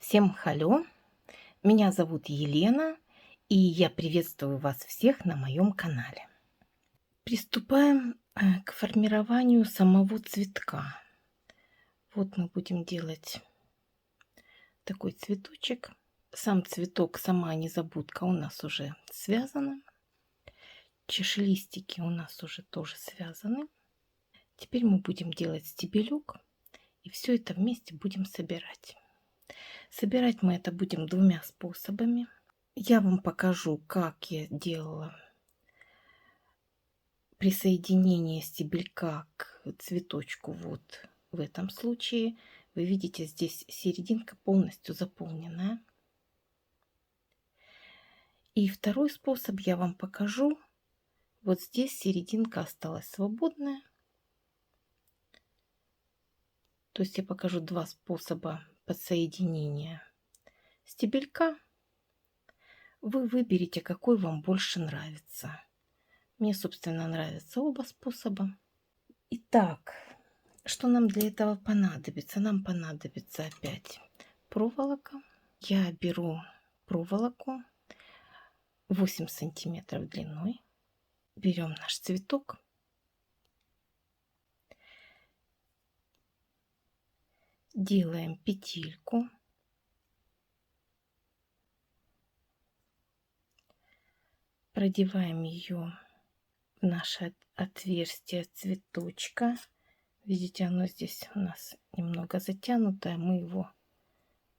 Всем халё! Меня зовут Елена, и я приветствую вас всех на моем канале. Приступаем к формированию самого цветка. Вот мы будем делать такой цветочек. Сам цветок, сама незабудка у нас уже связана. Чашелистики у нас уже тоже связаны. Теперь мы будем делать стебелек, и все это вместе будем собирать. Собирать мы это будем двумя способами. Я вам покажу, как я делала присоединение стебелька к цветочку. Вот в этом случае вы видите, здесь серединка полностью заполненная. И второй способ я вам покажу. Вот здесь серединка осталась свободная. То есть я покажу два способа подсоединения стебелька. Вы выберите, какой вам больше нравится. Мне, собственно, нравятся оба способа. Итак, что нам для этого понадобится? Нам понадобится опять проволока. Я беру проволоку 8 сантиметров длиной. Берем наш цветок. Делаем петельку. Продеваем ее в наше отверстие цветочка. Видите, оно здесь у нас немного затянутое. Мы его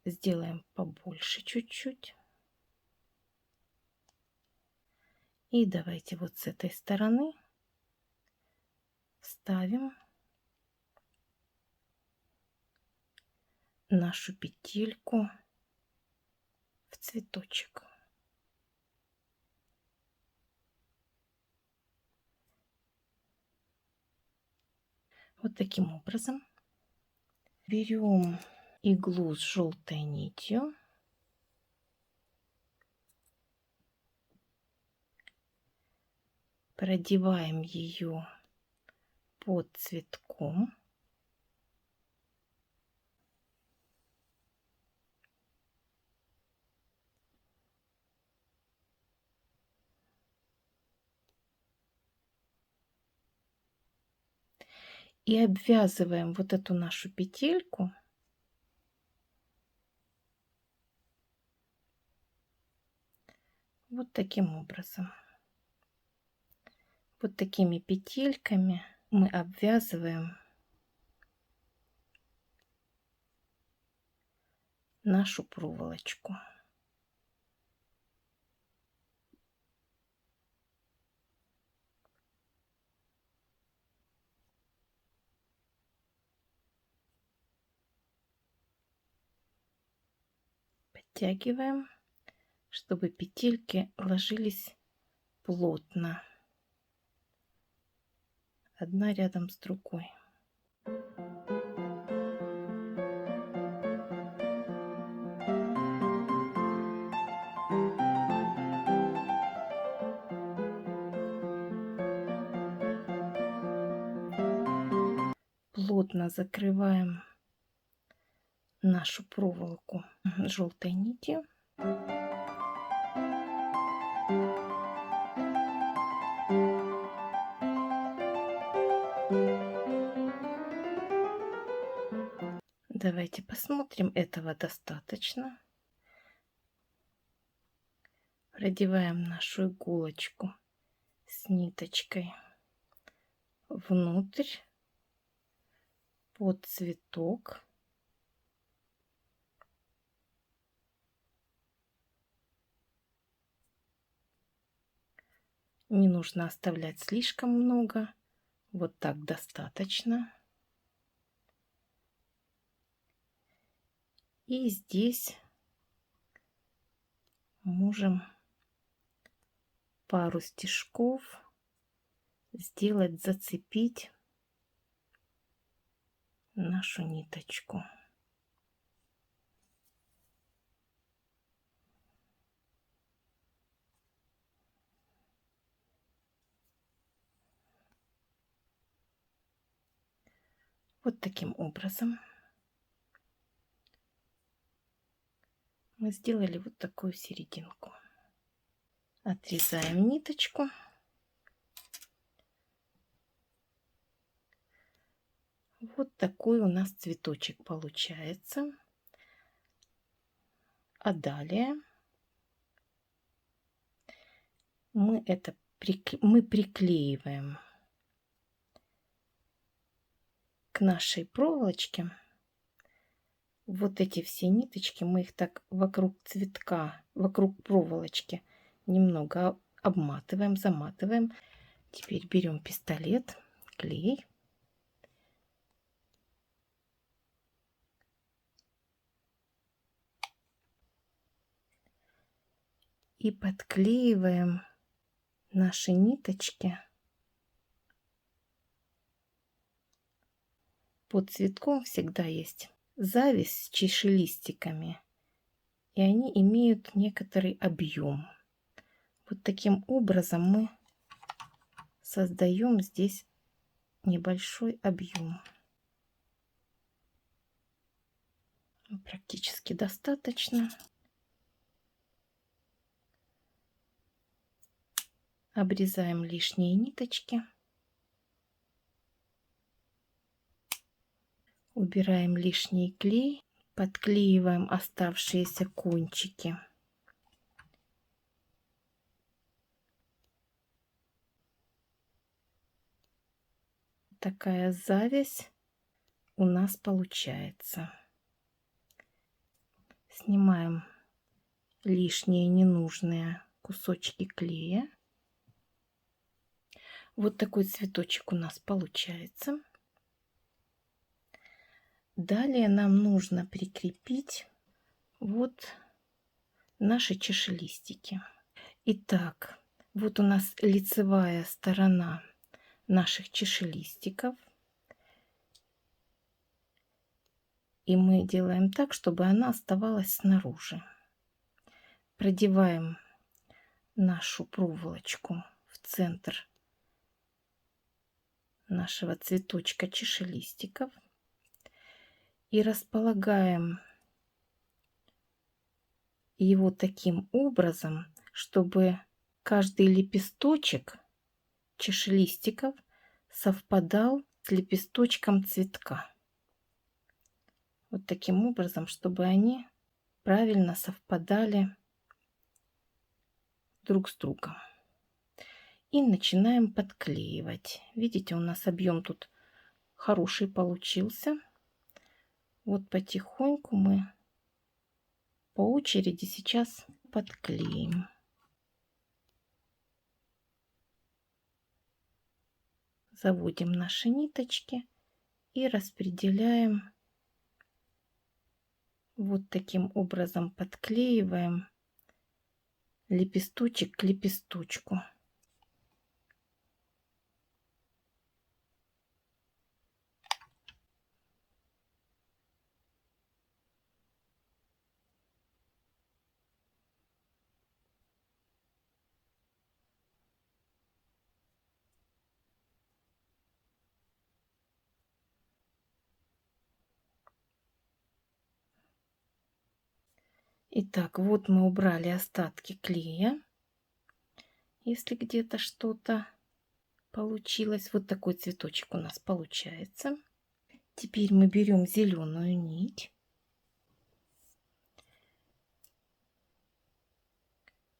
сделаем побольше чуть-чуть. И давайте вот с этой стороны вставим нашу петельку в цветочек. Вот таким образом. Берем иглу с желтой нитью. Продеваем ее под цветком. И обвязываем вот эту нашу петельку вот таким образом. Вот такими петельками мы обвязываем нашу проволочку. Подтягиваем, чтобы петельки ложились плотно, одна рядом с другой. Плотно закрываем нашу проволоку желтой нитью. Давайте посмотрим, этого достаточно. Продеваем нашу иголочку с ниточкой внутрь под цветок. Не нужно оставлять слишком много, вот так достаточно. И здесь можем пару стежков сделать, зацепить нашу ниточку. Вот таким образом. мы сделали вот такую серединку. Отрезаем ниточку. Вот такой у нас цветочек получается. А далее мы приклеиваем к нашей проволочке. Вот эти все ниточки, мы их так вокруг цветка, вокруг проволочки немного обматываем, заматываем. Теперь берем пистолет, клей. И подклеиваем наши ниточки под цветком. Всегда есть зависть с чашелистиками, и они имеют некоторый объем. Вот таким образом мы создаем здесь небольшой объем. Практически достаточно. Обрезаем лишние ниточки. Убираем лишний клей. Подклеиваем оставшиеся кончики. Такая завязь у нас получается. Снимаем лишние ненужные кусочки клея. Вот такой цветочек у нас получается. Далее нам нужно прикрепить вот наши чашелистики. Итак, вот у нас лицевая сторона наших чашелистиков. И мы делаем так, чтобы она оставалась снаружи. Продеваем нашу проволочку в центр нашего цветочка чашелистиков и располагаем его таким образом, чтобы каждый лепесточек чашелистиков совпадал с лепесточком цветка. Вот таким образом, чтобы они правильно совпадали друг с другом. И начинаем подклеивать. Видите, у нас объем тут хороший получился. Вот потихоньку мы по очереди сейчас подклеим. Заводим наши ниточки и распределяем. Вот таким образом подклеиваем лепесточек к лепесточку. Итак, вот мы убрали остатки клея. Если где-то что-то получилось, вот такой цветочек у нас получается. Теперь мы берем зеленую нить,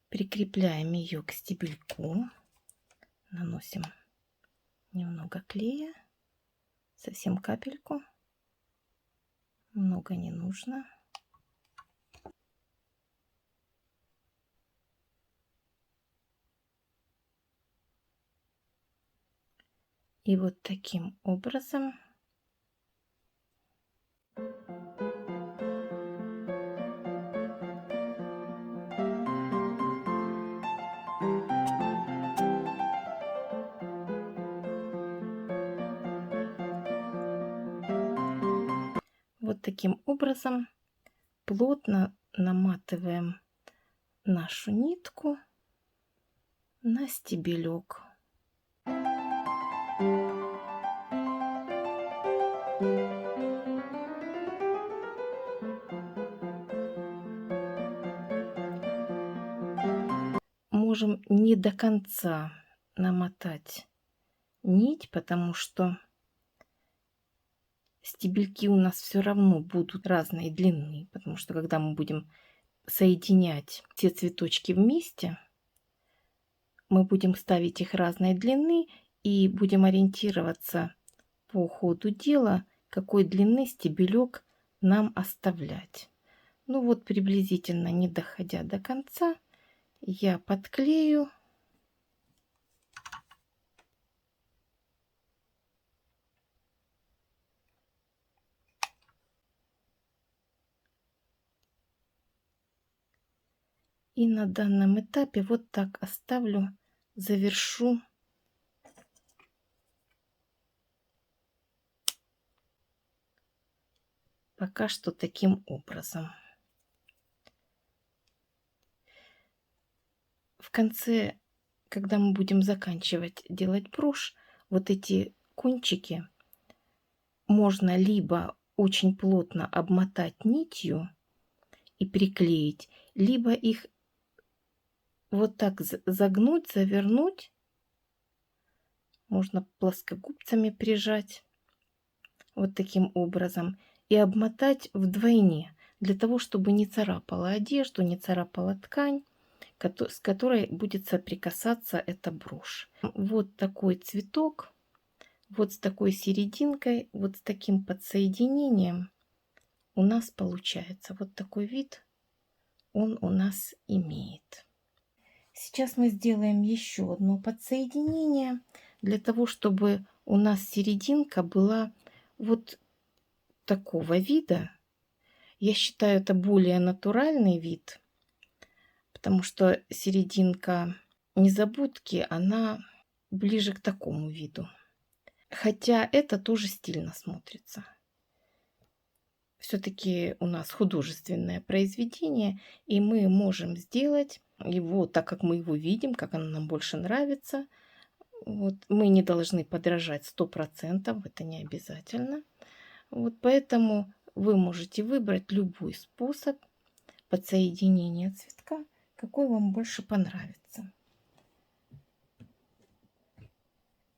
прикрепляем ее к стебельку, наносим немного клея, совсем капельку, много не нужно. И вот таким образом плотно наматываем нашу нитку на стебелек. можем не до конца намотать нить, потому что стебельки у нас все равно будут разной длины, потому что когда мы будем соединять все цветочки вместе, мы будем ставить их разной длины и будем ориентироваться по ходу дела, какой длины стебелек нам оставлять. Ну вот приблизительно, не доходя до конца, я подклею. И на данном этапе вот так оставлю, завершу пока что таким образом. В конце, когда мы будем заканчивать делать брошь, вот эти кончики можно либо очень плотно обмотать нитью и приклеить, либо их вот так загнуть, завернуть. Можно плоскогубцами прижать вот таким образом и обмотать вдвойне, для того, чтобы не царапала одежду, не царапала ткань, с которой будет соприкасаться эта брошь. Вот такой цветок, вот с такой серединкой, вот с таким подсоединением у нас получается. Вот такой вид он у нас имеет. Сейчас мы сделаем еще одно подсоединение для того, чтобы у нас серединка была вот такого вида. Я считаю, это более натуральный вид, потому что серединка незабудки, она ближе к такому виду. Хотя это тоже стильно смотрится. Все-таки у нас художественное произведение, и мы можем сделать его так, как мы его видим, как оно нам больше нравится. Вот. Мы не должны подражать 100%, это не обязательно. Вот поэтому вы можете выбрать любой способ подсоединения цветка, какой вам больше понравится.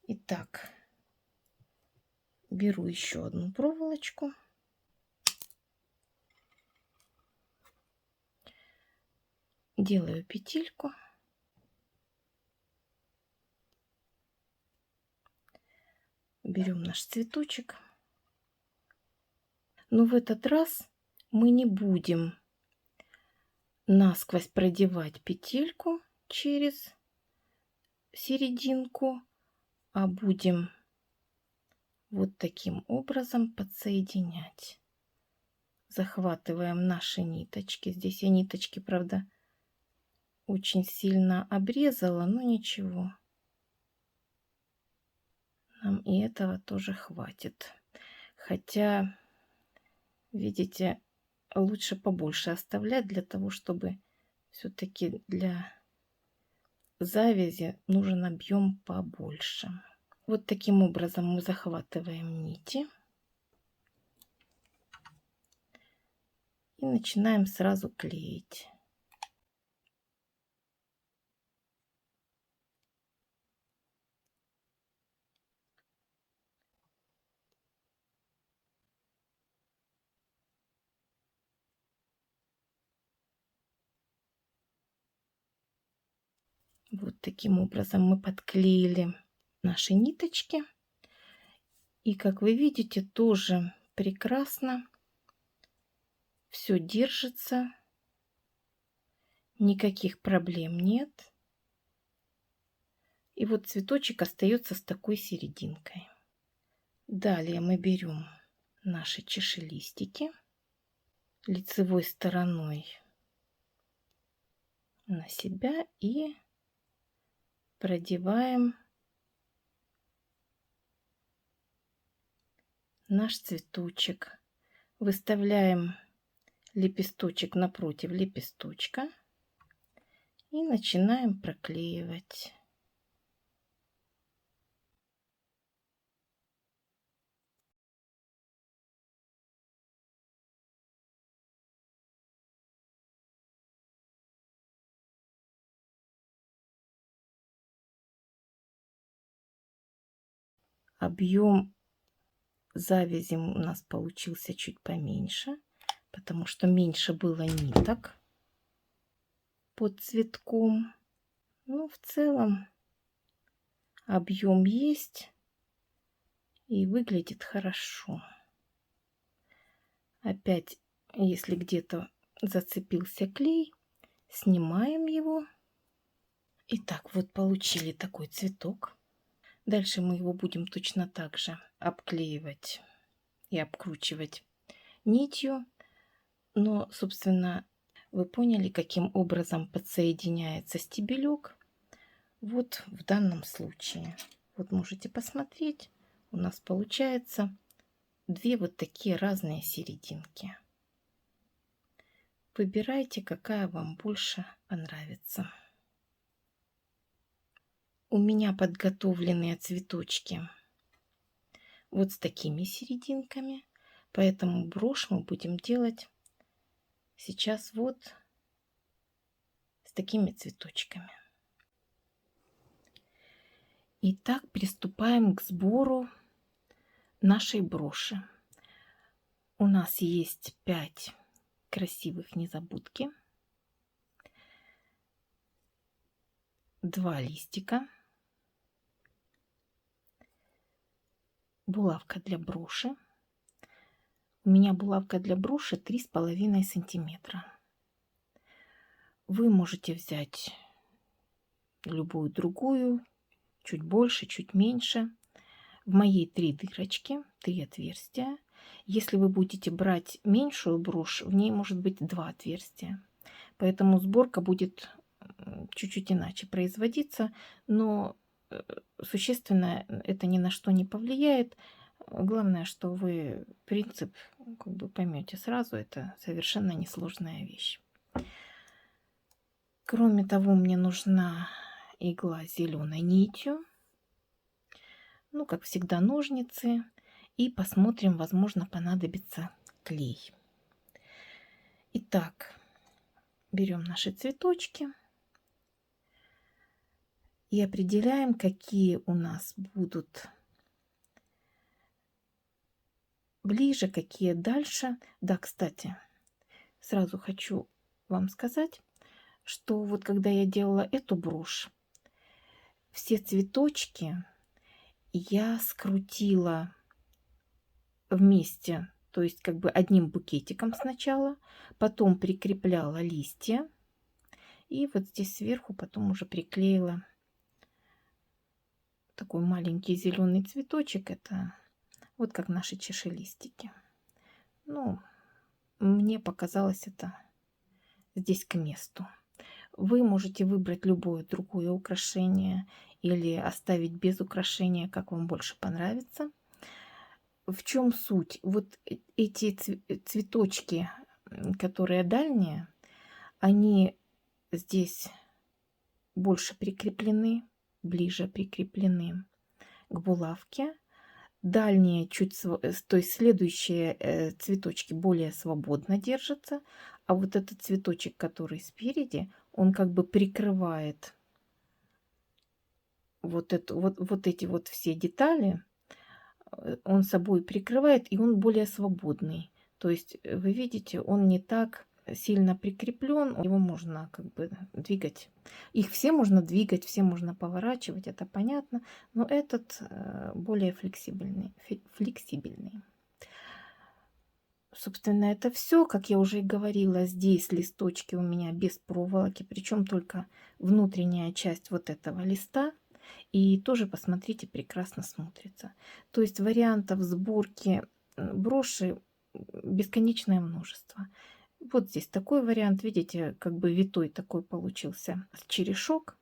Итак, беру еще одну проволочку. Делаю петельку. Берем наш цветочек. Но в этот раз мы не будем насквозь продевать петельку через серединку, а будем вот таким образом подсоединять. Захватываем наши ниточки. Здесь я ниточки, правда, очень сильно обрезала, но ничего. Нам и этого тоже хватит. Хотя, видите, лучше побольше оставлять для того, чтобы все-таки для завязи нужен объем побольше. Вот таким образом мы захватываем нити и начинаем сразу клеить. Вот таким образом мы подклеили наши ниточки. И как вы видите, тоже прекрасно все держится. Никаких проблем нет. И вот цветочек остается с такой серединкой. Далее мы берем наши чашелистики лицевой стороной на себя и продеваем наш цветочек. Выставляем лепесточек напротив лепесточка и начинаем проклеивать. Объем завязи у нас получился чуть поменьше, потому что меньше было ниток под цветком. Ну, в целом объем есть и выглядит хорошо. Опять, если где-то зацепился клей, снимаем его. Итак, вот получили такой цветок. Дальше мы его будем точно так же обклеивать и обкручивать нитью. Но, собственно, вы поняли, каким образом подсоединяется стебелек. Вот в данном случае. Вот можете посмотреть. У нас получается две вот такие разные серединки. Выбирайте, какая вам больше понравится. У меня подготовленные цветочки вот с такими серединками. Поэтому брошь мы будем делать сейчас вот с такими цветочками. Итак, приступаем к сбору нашей броши. У нас есть 5 красивых незабудки, 2 листика, булавка для броши. У меня булавка для броши 3,5 сантиметра. Вы можете взять любую другую, чуть больше, чуть меньше. В моей 3 дырочки, 3 отверстия. Если вы будете брать меньшую брошь, в ней может быть 2 отверстия. Поэтому сборка будет чуть-чуть иначе производиться, но существенно это ни на что не повлияет. Главное, что вы принцип как бы поймете сразу, это совершенно несложная вещь. Кроме того, мне нужна игла с зеленой нитью. Ну, как всегда, ножницы. И посмотрим, возможно, понадобится клей. Итак, берем наши цветочки и определяем, какие у нас будут ближе, какие дальше. Да, кстати, сразу хочу вам сказать, что вот когда я делала эту брошь, все цветочки я скрутила вместе, то есть как бы одним букетиком сначала, потом прикрепляла листья и вот здесь сверху потом уже приклеила такой маленький зеленый цветочек. Это вот как наши чашелистики. Ну, мне показалось это здесь к месту. Вы можете выбрать любое другое украшение или оставить без украшения, как вам больше понравится. В чем суть? Вот эти цветочки, которые дальние, они здесь больше прикреплены, ближе прикреплены к булавке. Дальние то есть следующие цветочки более свободно держатся, а вот этот цветочек, который спереди, он как бы прикрывает вот эти вот все детали, он собой прикрывает, и он более свободный. То есть вы видите, он не так сильно прикреплен, его можно как бы двигать. Их все можно двигать, все можно поворачивать, это понятно, но этот более флексибельный. Собственно, это все. Как я уже и говорила, здесь листочки у меня без проволоки, причем только внутренняя часть вот этого листа. И тоже, посмотрите, прекрасно смотрится. То есть вариантов сборки броши бесконечное множество. Вот здесь такой вариант, видите, как бы витой такой получился черешок,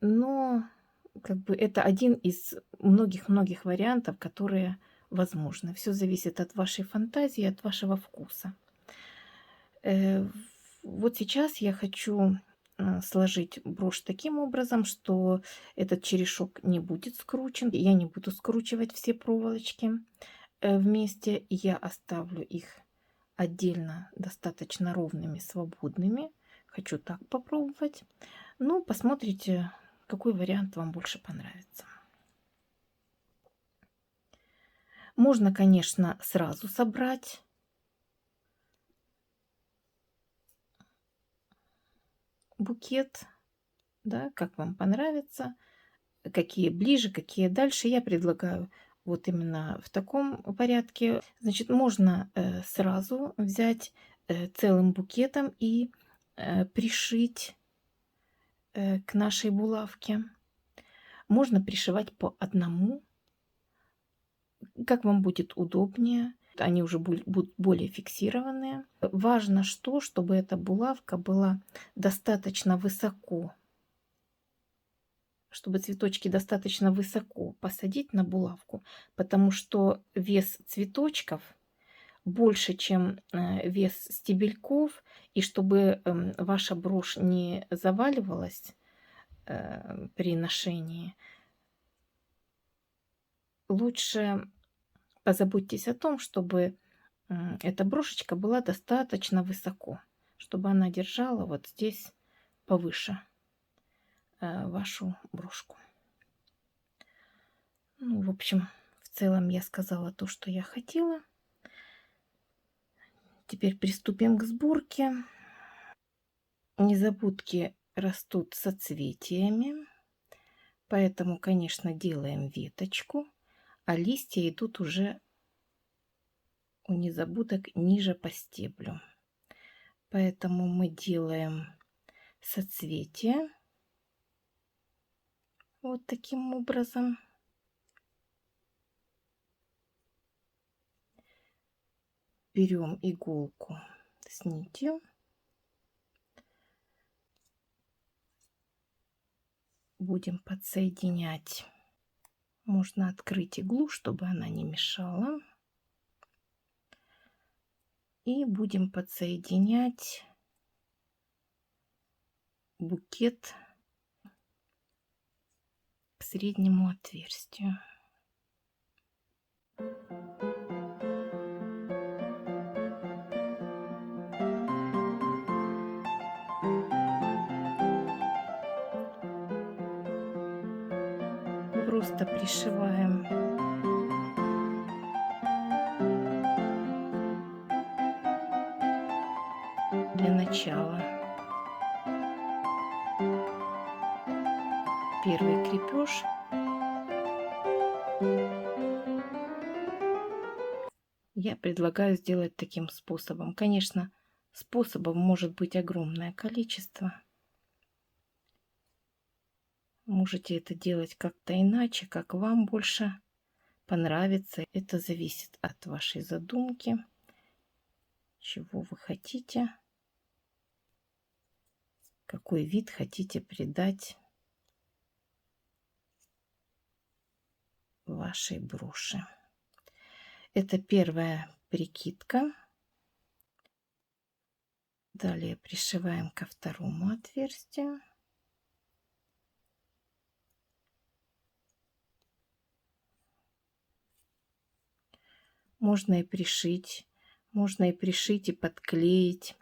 но как бы это один из многих-многих вариантов, которые возможны. Все зависит от вашей фантазии, от вашего вкуса. Вот сейчас я хочу сложить брошь таким образом, что этот черешок не будет скручен. Я не буду скручивать все проволочки вместе. Я оставлю их отдельно достаточно ровными, свободными. Хочу так попробовать. Ну, посмотрите, какой вариант вам больше понравится. Можно, конечно, сразу собрать. Букет, да, как вам понравится, какие ближе, какие дальше. Я предлагаю вот именно в таком порядке. Значит, можно сразу взять целым букетом и пришить к нашей булавке. Можно пришивать по одному, как вам будет удобнее. Они уже будут более фиксированные. Важно, чтобы эта булавка была достаточно высоко, чтобы цветочки достаточно высоко посадить на булавку, потому что вес цветочков больше, чем вес стебельков, и чтобы ваша брошь не заваливалась при ношении, лучше позаботьтесь о том, чтобы эта брошечка была достаточно высоко, чтобы она держала вот здесь повыше вашу брошку. Ну, в общем, в целом я сказала то, что я хотела. Теперь приступим к сборке. Незабудки растут соцветиями, поэтому, конечно, делаем веточку, а листья идут уже у незабудок ниже по стеблю. Поэтому мы делаем соцветие вот таким образом. Берем иголку с нитью. Будем подсоединять. Можно открыть иглу, чтобы она не мешала. И будем подсоединять букет к среднему отверстию. Просто пришиваем для начала первый крепеж. Я предлагаю сделать таким способом. Конечно, способов может быть огромное количество. Можете это делать как-то иначе, как вам больше понравится. Это зависит от вашей задумки, чего вы хотите, какой вид хотите придать вашей броши. Это первая прикидка. Далее пришиваем ко второму отверстию. Можно и пришить, и подклеить.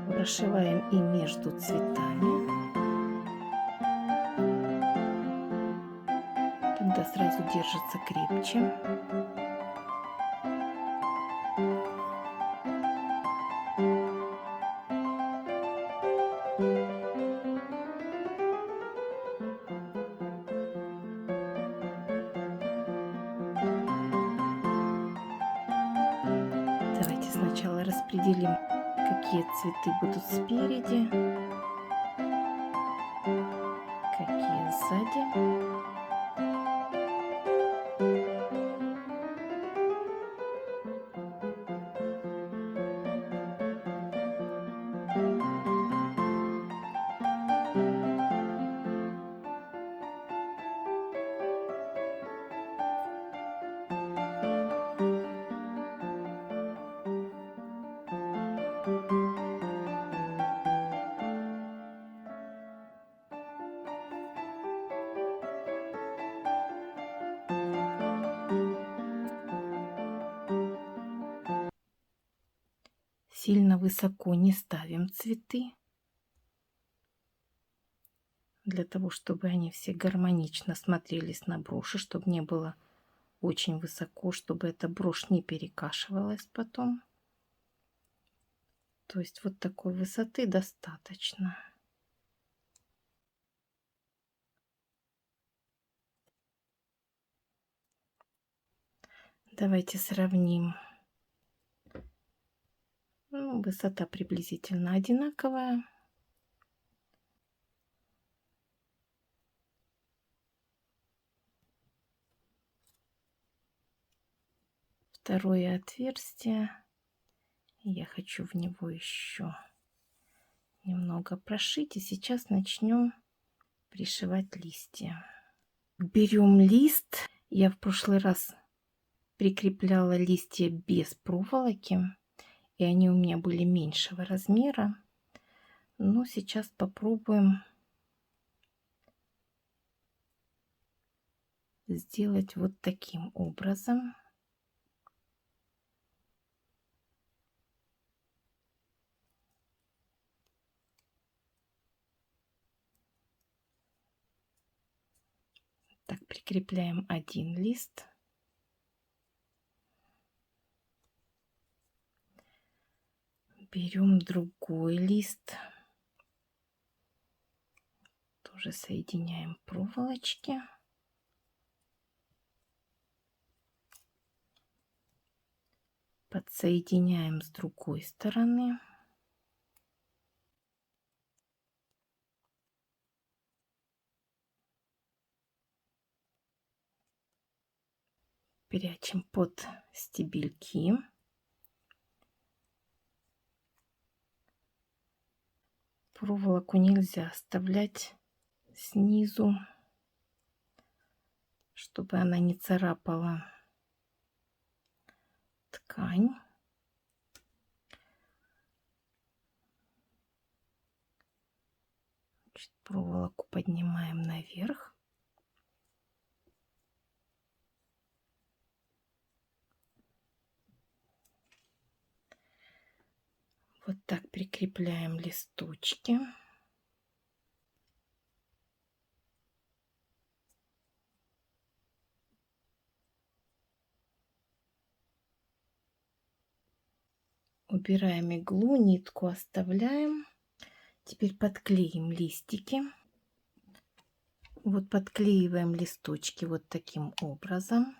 Прошиваем и между цветами. Тогда сразу держится крепче. Давайте сначала распределим, какие цветы будут спереди, какие сзади. сильно высоко не ставим цветы, для того, чтобы они все гармонично смотрелись на броши, чтобы не было очень высоко, чтобы эта брошь не перекашивалась потом. То есть вот такой высоты достаточно. Давайте сравним. Ну, высота приблизительно одинаковая. Второе отверстие. Я хочу в него еще немного прошить. И сейчас начнем пришивать листья. Берем лист. Я в прошлый раз прикрепляла листья без проволоки, и они у меня были меньшего размера. Но сейчас попробуем сделать вот таким образом. Так, прикрепляем один лист. Берем другой лист. Тоже соединяем проволочки. Подсоединяем с другой стороны. Прячем под стебельки. Проволоку нельзя оставлять снизу, чтобы она не царапала ткань. Значит, проволоку поднимаем наверх. Вот так прикрепляем листочки. Убираем иглу, нитку оставляем. Теперь подклеим листики. Вот подклеиваем листочки вот таким образом.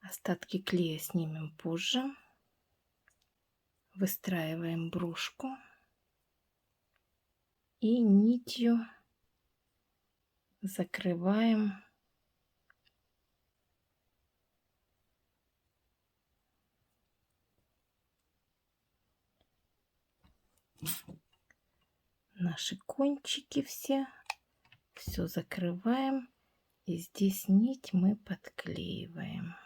Остатки клея снимем позже. Выстраиваем брошку и нитью закрываем наши кончики все. Все закрываем. И здесь нить мы подклеиваем.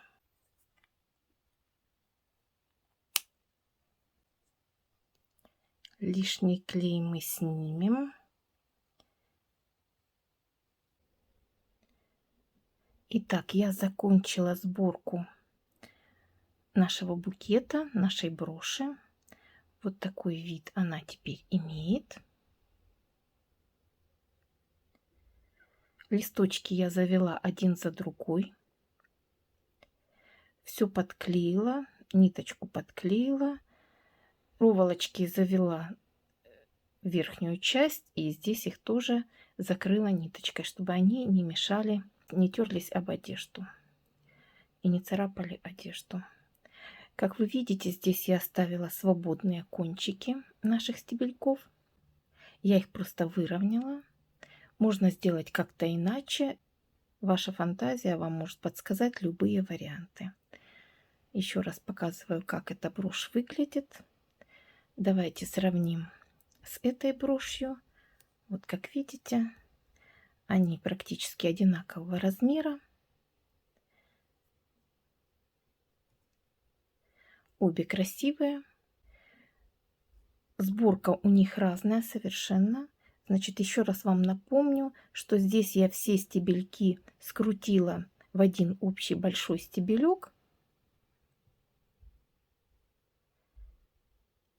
Лишний клей мы снимем. Итак, я закончила сборку нашего букета, нашей броши. Вот такой вид она теперь имеет. Листочки я завела один за другой. Все подклеила, ниточку подклеила, проволочки завела верхнюю часть, и здесь их тоже закрыла ниточкой, чтобы они не мешали, не терлись об одежду и не царапали одежду. Как вы видите, здесь я оставила свободные кончики наших стебельков. Я их просто выровняла. Можно сделать как-то иначе. Ваша фантазия вам может подсказать любые варианты. Еще раз показываю, как эта брошь выглядит. Давайте сравним с этой брошью. Вот как видите, они практически одинакового размера. Обе красивые. Сборка у них разная совершенно. Значит, еще раз вам напомню, что здесь я все стебельки скрутила в один общий большой стебелек.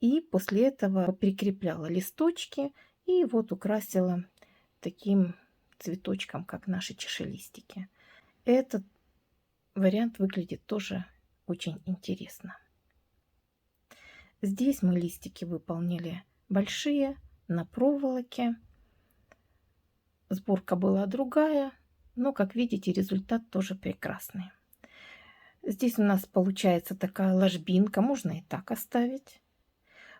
И после этого прикрепляла листочки и вот украсила таким цветочком, как наши чашелистики. Этот вариант выглядит тоже очень интересно. Здесь мы листики выполнили большие, на проволоке. Сборка была другая, но, как видите, результат тоже прекрасный. Здесь у нас получается такая ложбинка, можно и так оставить.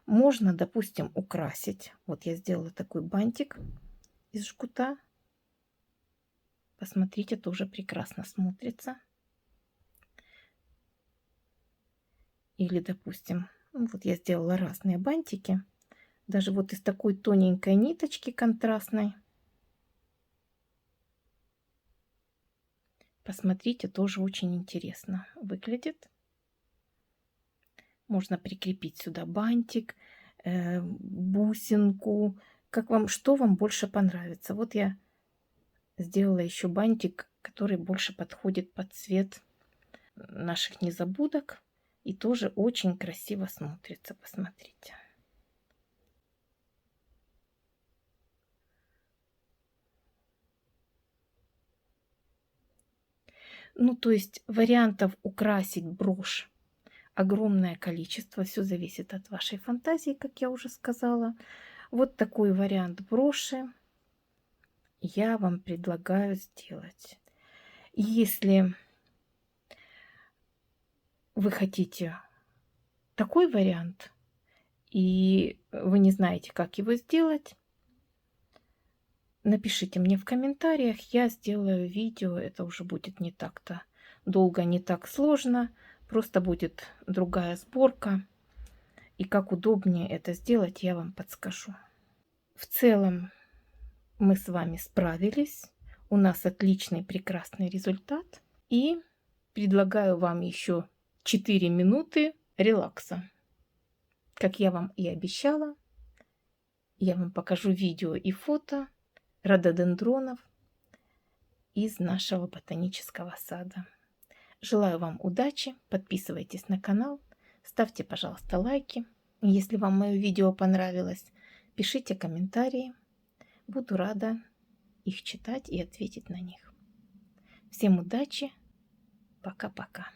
Можно, допустим, украсить. Вот я сделала такой бантик из жгута. Посмотрите, тоже прекрасно смотрится. Или, допустим, вот я сделала разные бантики. Даже вот из такой тоненькой ниточки контрастной. Посмотрите, тоже очень интересно выглядит. Можно прикрепить сюда бантик, бусинку. Как вам, что вам больше понравится? Вот я сделала еще бантик, который больше подходит под цвет наших незабудок. И тоже очень красиво смотрится. Посмотрите. Ну, то есть вариантов украсить брошь огромное количество. Все зависит от вашей фантазии, как я уже сказала. Вот такой вариант броши я вам предлагаю сделать. Если вы хотите такой вариант, и вы не знаете, как его сделать, напишите мне в комментариях, я сделаю видео. Это уже будет не так-то долго, не так сложно. Просто будет другая сборка. И как удобнее это сделать, я вам подскажу. В целом мы с вами справились. У нас отличный, прекрасный результат. И предлагаю вам еще 4 минуты релакса. Как я вам и обещала, я вам покажу видео и фото рододендронов из нашего ботанического сада. Желаю вам удачи, подписывайтесь на канал, ставьте, пожалуйста, лайки. Если вам мое видео понравилось, пишите комментарии. Буду рада их читать и ответить на них. Всем удачи, пока-пока.